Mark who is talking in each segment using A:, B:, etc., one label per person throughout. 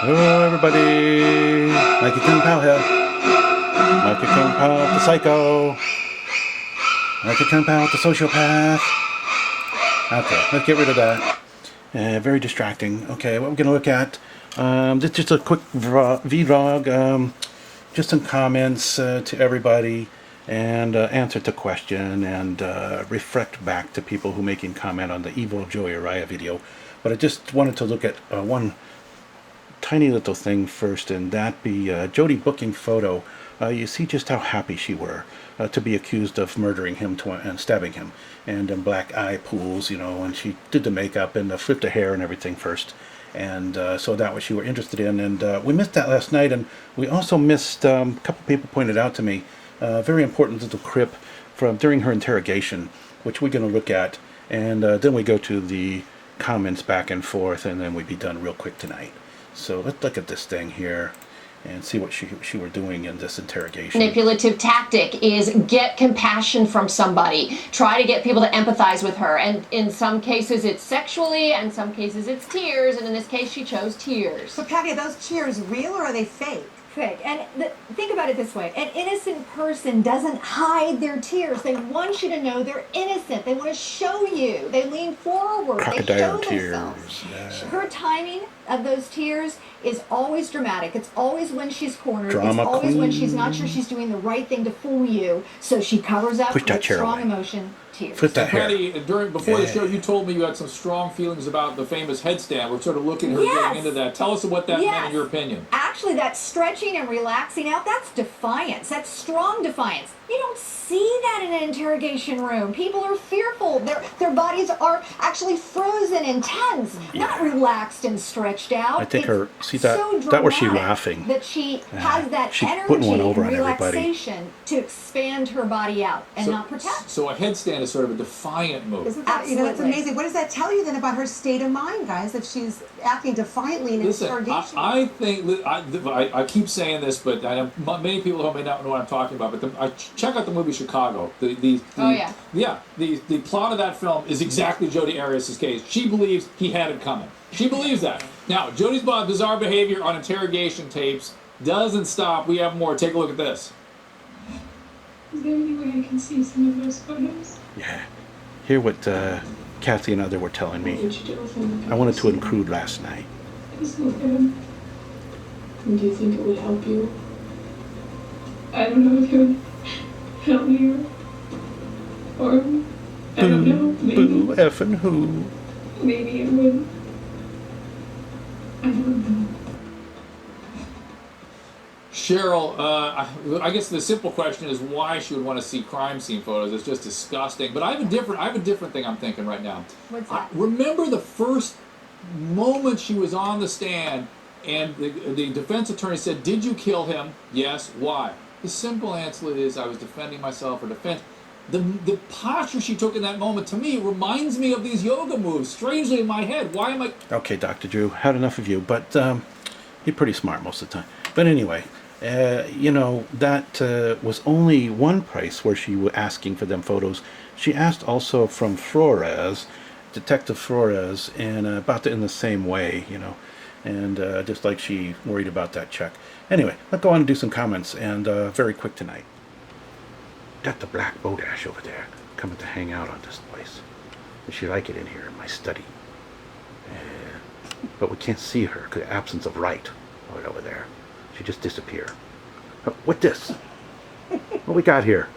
A: Hello, everybody. Mikey Kung Pao here. Mikey Kung Pao, the psycho. Mikey Kung Pao, the sociopath. Okay, let's get rid of that. Very distracting. Okay, what we're going to look at, just a quick vlog, just some comments to everybody, and answer to question, and reflect back to people who making comment on the evil Jodi Arias video. But I just wanted to look at one tiny little thing first, and that be Jodi booking photo. You see just how happy she were to be accused of murdering him and stabbing him, and black eye pools, you know, and she did the makeup and flipped the hair and everything first, and so that what she were interested in, and we missed that last night, and we also missed, a couple people pointed out to me, a very important little clip from during her interrogation, which we're going to look at, and then we go to the comments back and forth, and then we'd be done real quick tonight. So let's look at this thing here and see what she were doing in this interrogation.
B: Manipulative tactic is get compassion from somebody. Try to get people to empathize with her. And in some cases it's sexually, and some cases it's tears. And in this case she chose tears.
C: So Patty, are those tears real or are they fake?
D: Fake. And think about it this way. An innocent person doesn't hide their tears. They want you to know they're innocent. They want to show you. They lean forward.
A: Crocodile
D: they show
A: tears.
D: themselves.
A: Yeah.
D: Her timing of those tears is always dramatic. It's always when she's cornered.
A: Drama
D: it's always when
A: queen.
D: she's not sure she's doing the right thing to fool you. So she covers up
A: Push that
D: with
A: chair
D: strong
A: away.
D: emotion. Tears.
A: Flip that hair.
E: Patty, before the show, you told me you had some strong feelings about the famous headstand. We're sort of looking at her getting into that. Tell us what that meant in your opinion.
D: Actually, that stretching and relaxing out, that's defiance. That's strong defiance. You don't see that in an interrogation room. People are fearful. Their bodies are actually frozen and tense, not relaxed and stretched out.
A: I think
D: It's
A: see that,
D: so
A: that was she
D: dramatic
A: laughing.
D: that she has that
A: she's
D: energy
A: putting one over
D: and
A: on everybody.
D: relaxation to expand her body out and not protect.
E: So a headstand is sort of a defiant move.
C: Isn't that, you know, that's
D: Absolutely.
C: amazing. What does that tell you then about her state of mind, guys, if she's acting defiantly in an
E: Listen,
C: interrogation?
E: I think I keep saying this, but I know many people who may not know what I'm talking about. But check out the movie Chicago. The plot of that film is exactly Jodi Arias' case. She believes he had it coming. She believes that. Now, Jodi's bizarre behavior on interrogation tapes doesn't stop. We have more. Take a look at this.
F: Is there any way I can see some of those photos?
A: Yeah. Hear what Kathy and other were telling
F: What
A: me.
F: would you do with them?
A: I wanted to include last night.
F: Just look at them. And do you think it would help you? I don't know if it would help me or I don't know.
A: Boo, effing who?
F: Maybe it would. I don't know.
E: Cheryl, I guess the simple question is why she would want to see crime scene photos. It's just disgusting. But I have a different thing I'm thinking right now.
D: What's that?
E: Remember the first moment she was on the stand and the defense attorney said, "Did you kill him?" Yes. Why? The simple answer is I was defending myself or defense. The posture she took in that moment, to me, reminds me of these yoga moves, strangely in my head. Why am I...
A: Okay, Dr. Drew, had enough of you, but you're pretty smart most of the time. But anyway, you know, that was only one price where she was asking for them photos. She asked also from Flores, Detective Flores, and about in the same way, you know, and just like she worried about that check. Anyway, let's go on and do some comments, and very quick tonight. Got the black Bodash over there coming to hang out on this place. Does she like it in here in my study? But we can't see her because of the absence of light right over there. She just disappeared. What this? What we got here?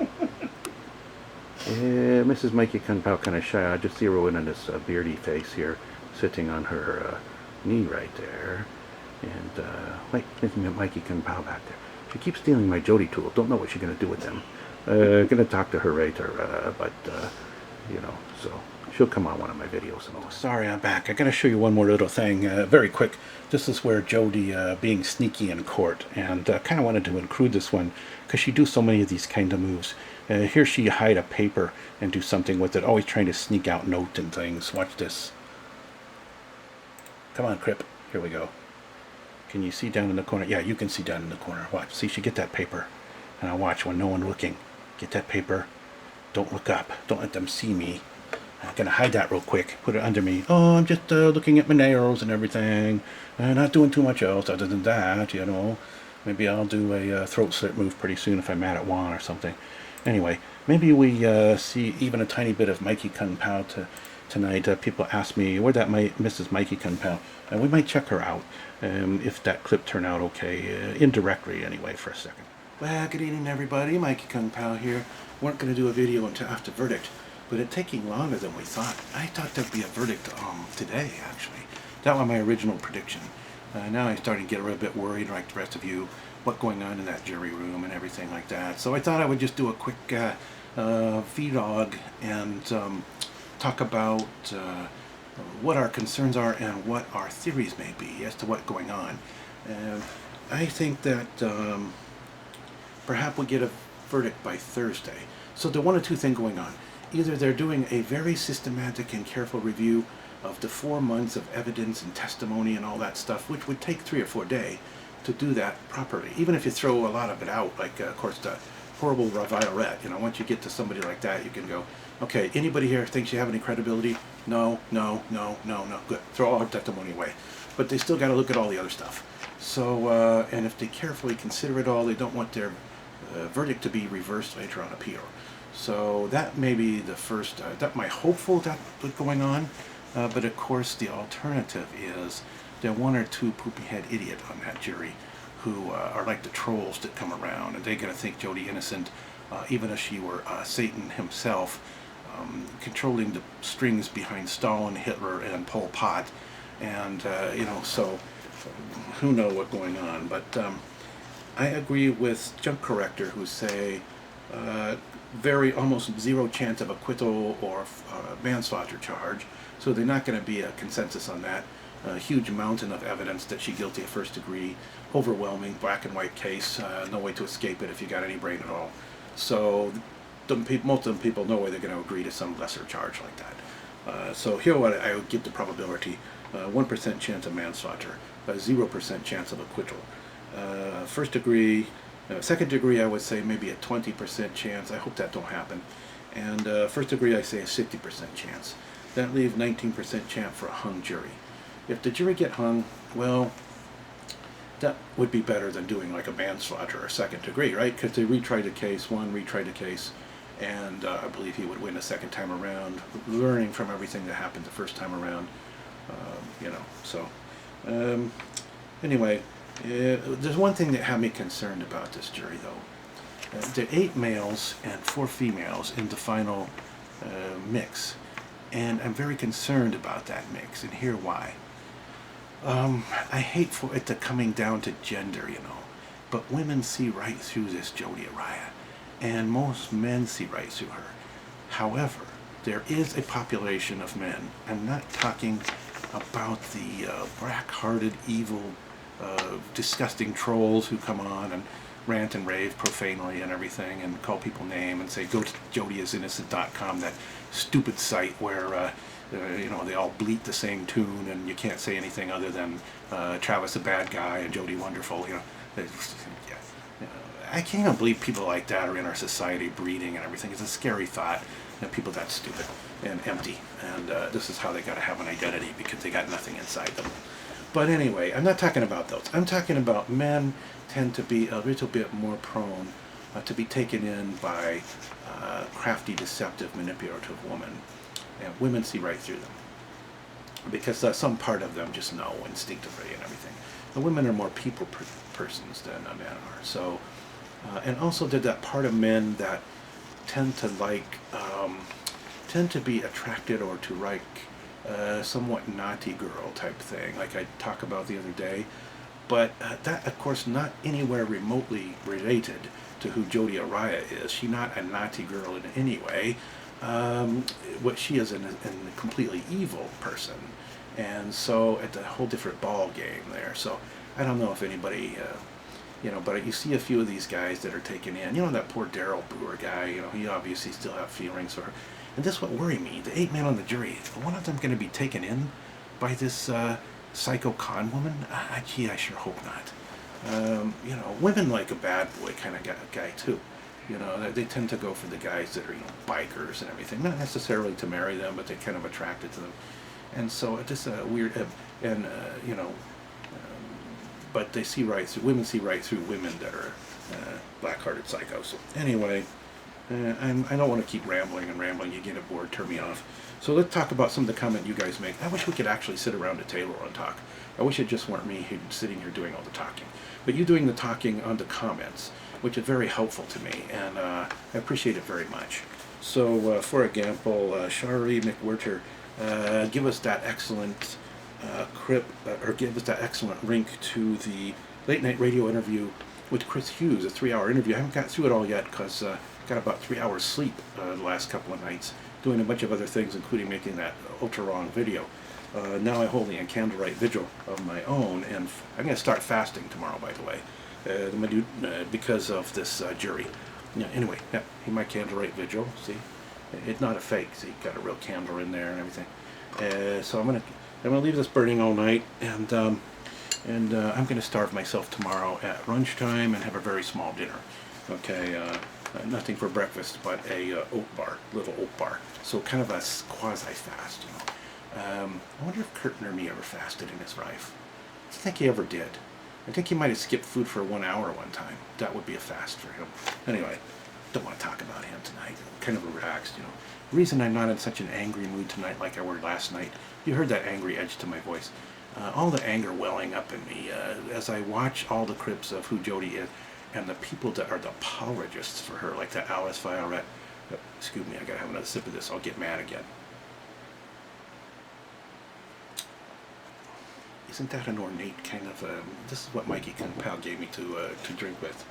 A: Mrs. Mikey Kung Pao kind of shy. I just zero in on this beardy face here, sitting on her knee right there. And wait, Mikey Kung Pao back there. She keeps stealing my Jodi tool. Don't know what she's gonna do with them. Gonna talk to her later, but you know, so she'll come on one of my videos. Oh, sorry, I'm back. I gotta show you one more little thing, very quick. This is where Jodi being sneaky in court, and kind of wanted to include this one because she do so many of these kind of moves. Here she hide a paper and do something with it, always trying to sneak out note and things. Watch this. Come on, Crip. Here we go. Can you see down in the corner? Yeah, you can see down in the corner. Watch. See, she get that paper. And I watch when no one looking. Get that paper. Don't look up. Don't let them see me. I'm gonna hide that real quick. Put it under me. Oh, I'm just looking at my nails and everything. Not doing too much else other than that, you know. Maybe I'll do a throat slit move pretty soon if I'm mad at Juan or something. Anyway, maybe we see even a tiny bit of Mikey Kung Pao tonight. People ask me, where'd that Mrs. Mikey Kung Pao? And we might check her out if that clip turned out okay, indirectly anyway, for a second. Well, good evening everybody, Mikey Kung Pao here. Weren't going to do a video until after verdict, but it's taking longer than we thought. I thought there'd be a verdict today, actually. That was my original prediction. Now I'm starting to get a little bit worried, like the rest of you, what's going on in that jury room and everything like that. So I thought I would just do a quick vlog and talk about what our concerns are and what our theories may be as to what's going on. I think that perhaps we'll get a verdict by Thursday. So there are one or two things going on. Either they're doing a very systematic and careful review of the 4 months of evidence and testimony and all that stuff, which would take 3 or 4 days to do that properly. Even if you throw a lot of it out, like of course the horrible Violette, you know, once you get to somebody like that, you can go, okay, anybody here thinks you have any credibility? No, no, no, no, no, good. Throw all our testimony away. But they still got to look at all the other stuff. So, and if they carefully consider it all, they don't want their verdict to be reversed later on appeal. So that may be the first, that my hopeful that what's going on. But of course the alternative is there are 1 or 2 poopy head idiots on that jury who are like the trolls that come around, and they're going to think Jodi innocent, even if she were Satan himself, controlling the strings behind Stalin, Hitler, and Pol Pot, and you know, so who knows what's going on. But I agree with junk corrector who say very almost 0 chance of acquittal or manslaughter charge. So they're not going to be a consensus on that. A huge mountain of evidence that she's guilty of first degree, overwhelming black and white case, no way to escape it if you got any brain at all. So most of the people know way they're going to agree to some lesser charge like that. So here what I would give the probability: 1% chance of manslaughter, 0% chance of acquittal. First degree, second degree I would say maybe a 20% chance. I hope that don't happen. And first degree I say a 60% chance. That leaves 19% chance for a hung jury. If the jury get hung, well, that would be better than doing like a manslaughter or second degree, right? Because they retried the case, retried the case, and I believe he would win a second time around, learning from everything that happened the first time around, you know. So anyway, there's one thing that had me concerned about this jury, though. There are 8 males and 4 females in the final mix. And I'm very concerned about that mix, and here why. I hate for it to coming down to gender, you know, but women see right through this Jodi Arias, and most men see right through her. However, there is a population of men. I'm not talking about the black-hearted, evil, disgusting trolls who come on and rant and rave profanely and everything and call people names and say, go to jodiisinnocent.com, that stupid site where you know, they all bleat the same tune and you can't say anything other than Travis a bad guy and Jodi wonderful, you know. Yeah. I can't even believe people like that are in our society breeding and everything. It's a scary thought that people that stupid and empty, and this is how they got to have an identity, because they got nothing inside them. But anyway, I'm not talking about those. I'm talking about men tend to be a little bit more prone to be taken in by crafty, deceptive, manipulative women. And women see right through them, because some part of them just know instinctively and everything. The women are more people persons than men are. So, and also there's that part of men that tend to like, tend to be attracted or to like somewhat naughty girl type thing, like I talked about the other day. But that, of course, not anywhere remotely related to who Jodi Arias is. She's not a naughty girl in any way. What she is a completely evil person, and so it's a whole different ball game there. So I don't know if anybody, you know, but you see a few of these guys that are taken in. You know, that poor Daryl Brewer guy. You know, he obviously still has feelings for her, and that's what worries me. The 8 men on the jury, is one of them going to be taken in by this psycho con woman? Gee, I sure hope not. You know, women like a bad boy kind of guy too. You know, they tend to go for the guys that are, bikers and everything. Not necessarily to marry them, but they're kind of attracted to them. And so it's just a weird, but they see right through, women see right through women that are black-hearted psychos. Anyway, I don't want to keep rambling and rambling. You get bored, turn me off. So let's talk about some of the comment you guys make. I wish we could actually sit around a table and talk. I wish it just weren't me sitting here doing all the talking. But you doing the talking on the comments, which is very helpful to me, and I appreciate it very much. So, for example, Shari McWhirter, give us that excellent give us that excellent link to the late night radio interview with Chris Hughes, a 3-hour interview. I haven't got through it all yet because got about 3 hours sleep the last couple of nights, doing a bunch of other things, including making that ultra long video. Now I'm holding a candlelight vigil of my own, and I'm going to start fasting tomorrow, by the way, because of this jury. Anyway, my candlelight vigil, see? It's not a fake, see? Got a real candle in there and everything. So I'm gonna leave this burning all night, and I'm gonna starve myself tomorrow at lunchtime and have a very small dinner. Okay, nothing for breakfast but a little oat bar. So kind of a quasi-fast, I wonder if Kurt or me ever fasted in his life. I don't think he ever did. I think he might have skipped food for 1 hour one time. That would be a fast for him. Anyway, don't want to talk about him tonight. Kind of relaxed, The reason I'm not in such an angry mood tonight like I were last night, you heard that angry edge to my voice. All the anger welling up in me as I watch all the clips of who Jodi is and the people that are the apologists for her, like that Alice Violette. Excuse me, I gotta have another sip of this. I'll get mad again. Isn't that an ornate kind of, this is what Mikee Pal gave me to drink with.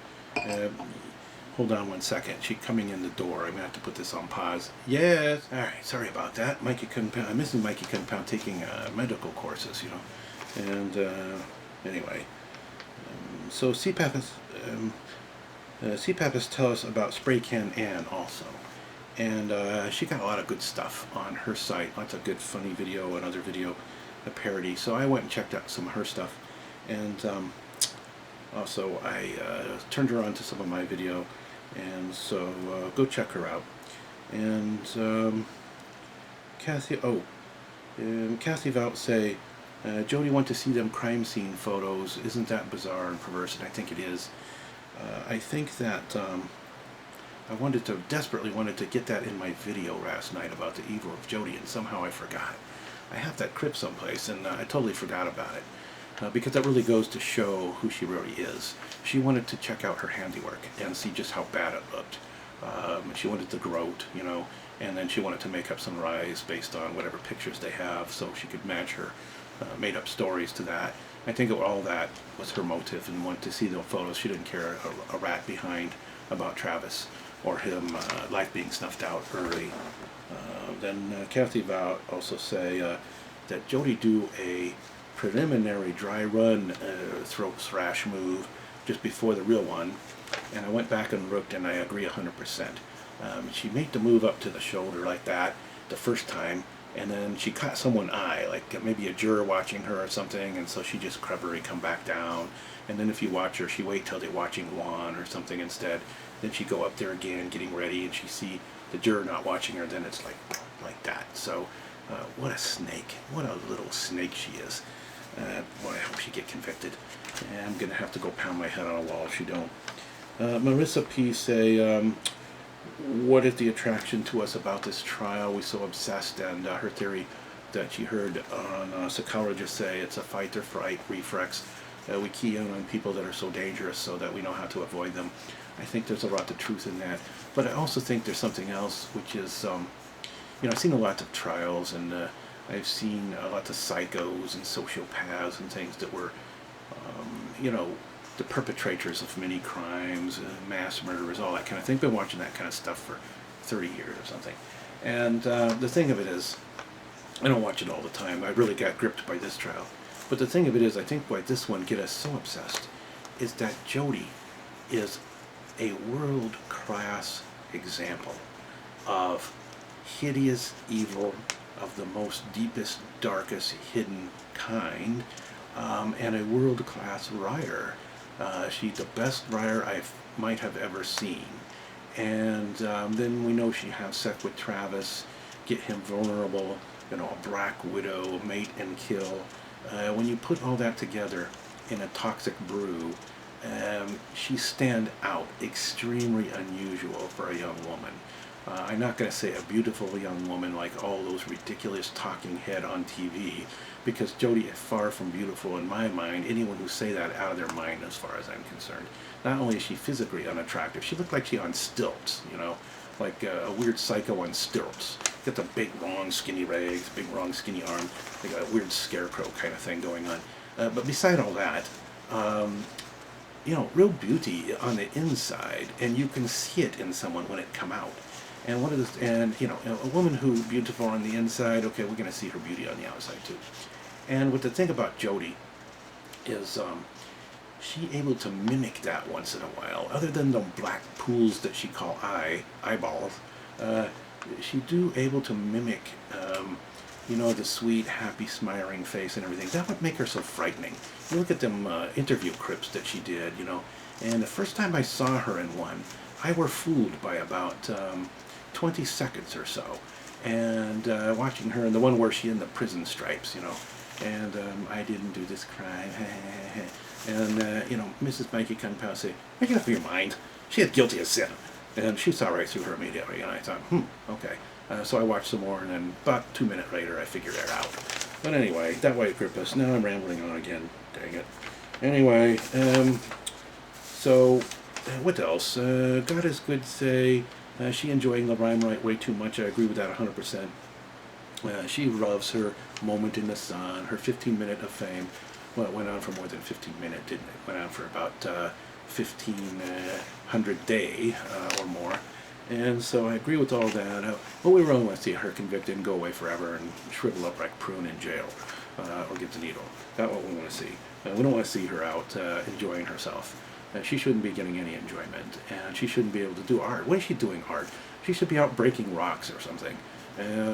A: Hold on one second. She's coming in the door. I'm going to have to put this on pause. Yes. All right. Sorry about that. I'm missing Mikee Pal taking medical courses, And anyway, so CPAPist tell us about Spray Can Ann also. And she got a lot of good stuff on her site. Lots of good funny video and other video. A parody, so I went and checked out some of her stuff, and also I turned her on to some of my video, and so go check her out. And Kathy Vout say, Jodi went to see them crime scene photos. Isn't that bizarre and perverse? And I think it is. I think that I desperately wanted to get that in my video last night about the evil of Jodi, and somehow I forgot. I have that clip someplace, and I totally forgot about it, because that really goes to show who she really is. She wanted to check out her handiwork and see just how bad it looked. She wanted to gloat, and then she wanted to make up some lies based on whatever pictures they have so she could match her made-up stories to that. I think all that was her motive, and wanted to see the photos. She didn't care a rat behind about Travis or him life being snuffed out early. Then Kathy Vout also say that Jodi do a preliminary dry run throat thrash move just before the real one, and I went back and looked, and I agree 100%. She made the move up to the shoulder like that the first time, and then she caught someone's eye, like maybe a juror watching her or something, and so she just cleverly come back down. And then if you watch her, she wait till they're watching Juan or something instead. Then she go up there again, getting ready, and she see the juror not watching her. Then it's like that. So, what a snake! What a little snake she is. Boy, I hope she get convicted. And I'm gonna have to go pound my head on a wall if she don't. Marissa P. say, what is the attraction to us about this trial? We're so obsessed, and her theory that she heard on psychologists say it's a fight or flight reflex. We key in on people that are so dangerous so that we know how to avoid them. I think there's a lot of truth in that. But I also think there's something else, which is, I've seen a lot of trials, and I've seen lots of psychos and sociopaths and things that were, the perpetrators of many crimes, mass murderers, all that kind of thing. Been watching that kind of stuff for 30 years or something. And the thing of it is, I don't watch it all the time. I really got gripped by this trial. But the thing of it is, I think why this one get us so obsessed is that Jodi is a world-class example of hideous evil of the most deepest, darkest, hidden kind, and a world-class writer. She's the best writer I might have ever seen, And then we know she has sex with Travis, get him vulnerable, you know, a black widow, mate and kill. When you put all that together in a toxic brew, she stand out extremely unusual for a young woman. I'm not going to say a beautiful young woman like all those ridiculous talking head on TV, because Jodi is far from beautiful in my mind. Anyone who say that out of their mind as far as I'm concerned. Not only is she physically unattractive, she looked like she on stilts, you know, like a weird psycho on stilts. Got the big, long, skinny legs, big, long, skinny arm, like a weird scarecrow kind of thing going on. But beside all that, you know, real beauty on the inside, and you can see it in someone when it come out. And one of the, and you know, a woman who's beautiful on the inside, okay, we're going to see her beauty on the outside too. And what the thing about Jodi is, she able to mimic that once in a while. Other than the black pools that she call eyeballs, she do able to mimic, you know, the sweet, happy, smiling face and everything. That would make her so frightening. You look at them interview clips that she did, you know, and the first time I saw her in one, I were fooled by about 20 seconds or so. And watching her in the one where she in the prison stripes, you know, and I didn't do this crime, and you know, Mrs. Mikey Kunpao say, make it up your mind. She is guilty of sin. And she saw right through her immediately, and I thought, okay. So I watched some more, and then about 2 minutes later, I figured it out. But anyway, that white purpose. Now I'm rambling on again. Dang it. Anyway, so what else? God is good. Say she enjoying the limelight way too much. I agree with that 100%. She loves her moment in the sun, her 15-minute of fame. Well, it went on for more than 15 minutes, didn't it? It went on for about 1,500 day or more. And so I agree with all that. Well, we really want to see her convicted and go away forever and shrivel up like prune in jail or get the needle. That's what we want to see. We don't want to see her out enjoying herself. She shouldn't be getting any enjoyment, and she shouldn't be able to do art. When is she doing art? She should be out breaking rocks or something.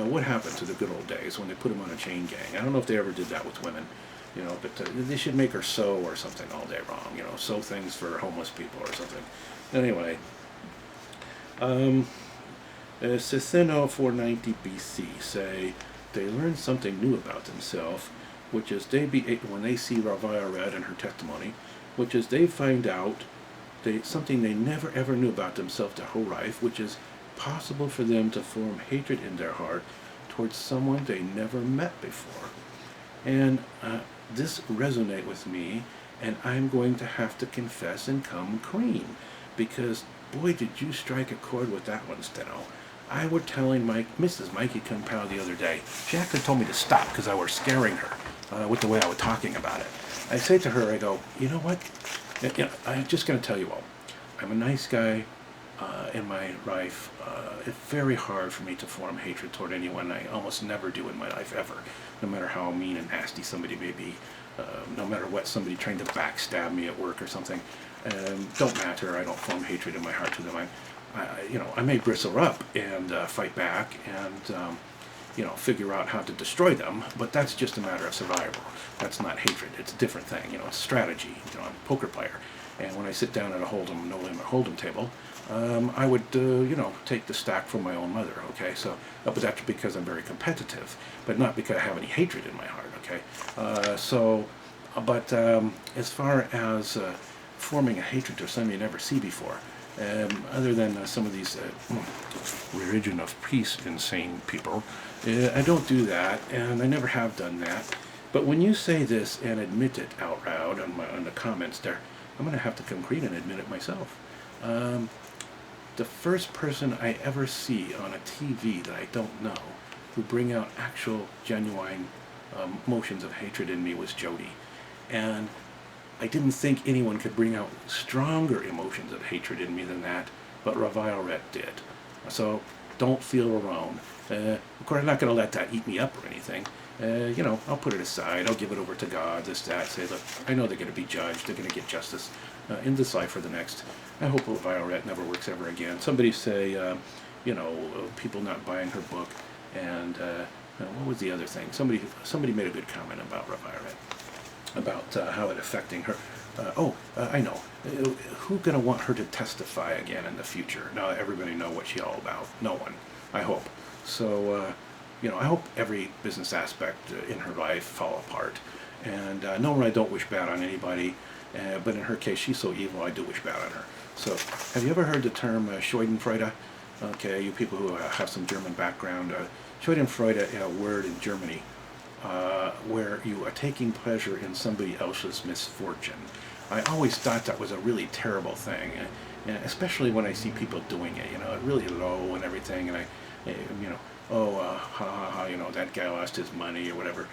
A: What happened to the good old days when they put them on a chain gang? I don't know if they ever did that with women, you know, but they should make her sew or something all day long, you know, sew things for homeless people or something. Anyway, Cicino 490 BC say they learn something new about themselves, which is when they see Ravaya Red and her testimony, which is they find out something they never ever knew about themselves their whole life, which is possible for them to form hatred in their heart towards someone they never met before. And this resonates with me, and I'm going to have to confess and come clean, because boy, did you strike a chord with that one, Steno. I was telling Mrs. Mikey Kunpao the other day, she actually told me to stop because I was scaring her with the way I was talking about it. I say to her, I go, you know what? You know, I'm just going to tell you all, I'm a nice guy in my life. It's very hard for me to form hatred toward anyone. I almost never do in my life, ever. No matter how mean and nasty somebody may be, no matter what, somebody trying to backstab me at work or something. Don't matter. I don't form hatred in my heart to them. You know, I may bristle up and fight back and you know, figure out how to destroy them, but that's just a matter of survival. That's not hatred. It's a different thing. You know, it's strategy. You know, I'm a poker player, and when I sit down at a no limit hold'em table, I would you know, take the stack from my own mother. Okay, so but that's because I'm very competitive, but not because I have any hatred in my heart. Okay, but as far as forming a hatred to something you never see before, other than some of these religion of peace insane people, I don't do that, and I never have done that. But when you say this and admit it out loud on the comments there, I'm going to have to come clean and admit it myself. The first person I ever see on a TV that I don't know who bring out actual genuine emotions of hatred in me was Jodi. And I didn't think anyone could bring out stronger emotions of hatred in me than that, but Ravaya did. So don't feel alone. Of course, I'm not going to let that eat me up or anything. You know, I'll put it aside. I'll give it over to God, this, that. Say, look, I know they're going to be judged. They're going to get justice in this life or the next. I hope Ravaya never works ever again. Somebody say, you know, people not buying her book. And what was the other thing? Somebody made a good comment about Ravaya, about how it affecting her. I know. Who's going to want her to testify again in the future? Now that everybody know what she's all about. No one, I hope. So, I hope every business aspect in her life fall apart. And normally I don't wish bad on anybody, but in her case, she's so evil, I do wish bad on her. So, have you ever heard the term Schadenfreude? Okay, you people who have some German background, Schadenfreude is a word in Germany where you are taking pleasure in somebody else's misfortune. I always thought that was a really terrible thing, especially when I see people doing it, really low and everything, and ha ha ha, that guy lost his money or whatever.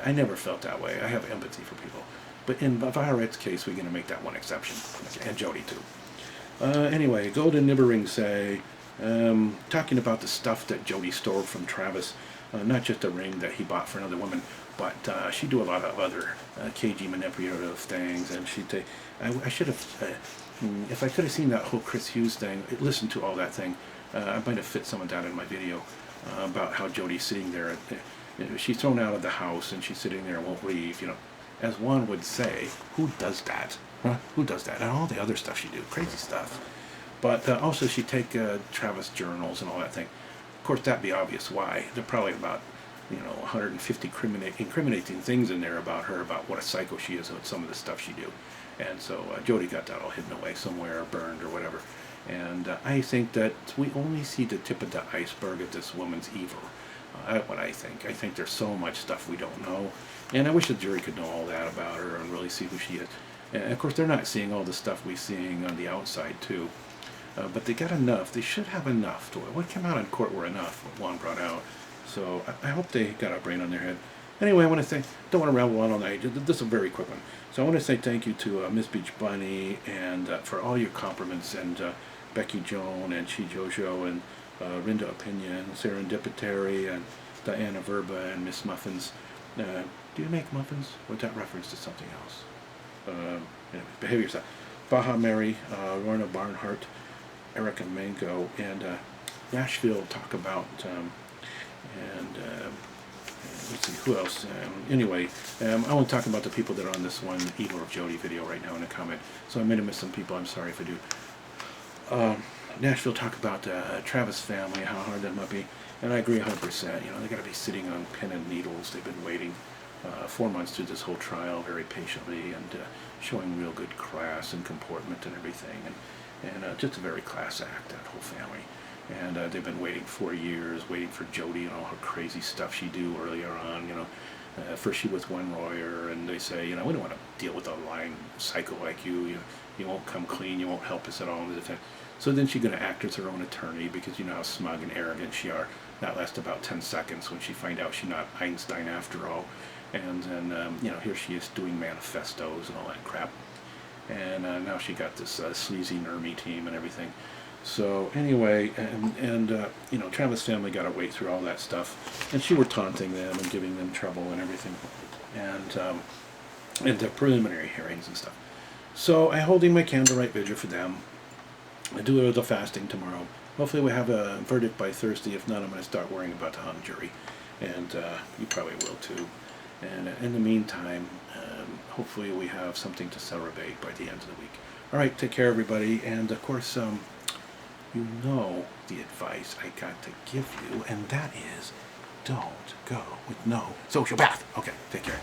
A: I never felt that way. I have empathy for people. But in Violet's case, we're going to make that one exception, and Jodi too. Anyway, Golden Nibbering say, talking about the stuff that Jodi stole from Travis, not just a ring that he bought for another woman, but she do a lot of other cagey manipulative things, and I should have, if I could have seen that whole Chris Hughes thing, listened to all that thing, I might have fit some of that in my video about how Jodi's sitting there. She's thrown out of the house, and she's sitting there and won't leave, As one would say, who does that? Huh? Who does that? And all the other stuff she do, crazy stuff. But also she take Travis journals and all that thing. Of course, that'd be obvious why. They're probably about 150 incriminating things in there about her, about what a psycho she is, and some of the stuff she do. And so Jodi got that all hidden away somewhere, or burned, or whatever. And I think that we only see the tip of the iceberg of this woman's evil. That's what I think. I think there's so much stuff we don't know. And I wish the jury could know all that about her and really see who she is. And of course, they're not seeing all the stuff we're seeing on the outside, too. But they got enough. They should have enough to it. What came out in court were enough, what Juan brought out. So I hope they got a brain on their head. Anyway, I want to say, don't want to ramble on all night. This is a very quick one. So I want to say thank you to Miss Beach Bunny and for all your compliments, and Becky Joan and Chi Jojo and Rinda Opinion, Serendipitary and Diana Verba and Miss Muffins. Do you make muffins? Or that reference to something else? Anyway, behave yourself. Baha Mary, Lorna Barnhart, Erica Mango, and Nashville talk about, let's see, who else? Anyway, I want to talk about the people that are on this one Evil of Jodi video right now in the comment. So I may have missed some people. I'm sorry if I do. Nashville talk about Travis family, how hard that might be. And I agree 100%. They got to be sitting on pin and needles. They've been waiting 4 months through this whole trial very patiently, and showing real good class and comportment and everything. And just a very class act, that whole family. And they've been waiting 4 years, waiting for Jodi and all her crazy stuff she do earlier on. First she was one lawyer, and they say, we don't want to deal with a lying psycho like you. You won't come clean. You won't help us at all in the defense. So then she's going to act as her own attorney, because you know how smug and arrogant she are. That lasts about 10 seconds when she find out she's not Einstein after all. And then, here she is doing manifestos and all that crap. And now she got this sleazy NERMI team and everything. So anyway, Travis family got to wait through all that stuff. And she were taunting them and giving them trouble and everything. And the preliminary hearings and stuff. So I'm holding my candlelight vigil for them. I do the fasting tomorrow. Hopefully we have a verdict by Thursday. If not, I'm going to start worrying about the hung jury. And you probably will too. And in the meantime, hopefully we have something to celebrate by the end of the week. All right, take care, everybody. And of course, you know the advice I got to give you, and that is don't go with no social path. Okay, take care.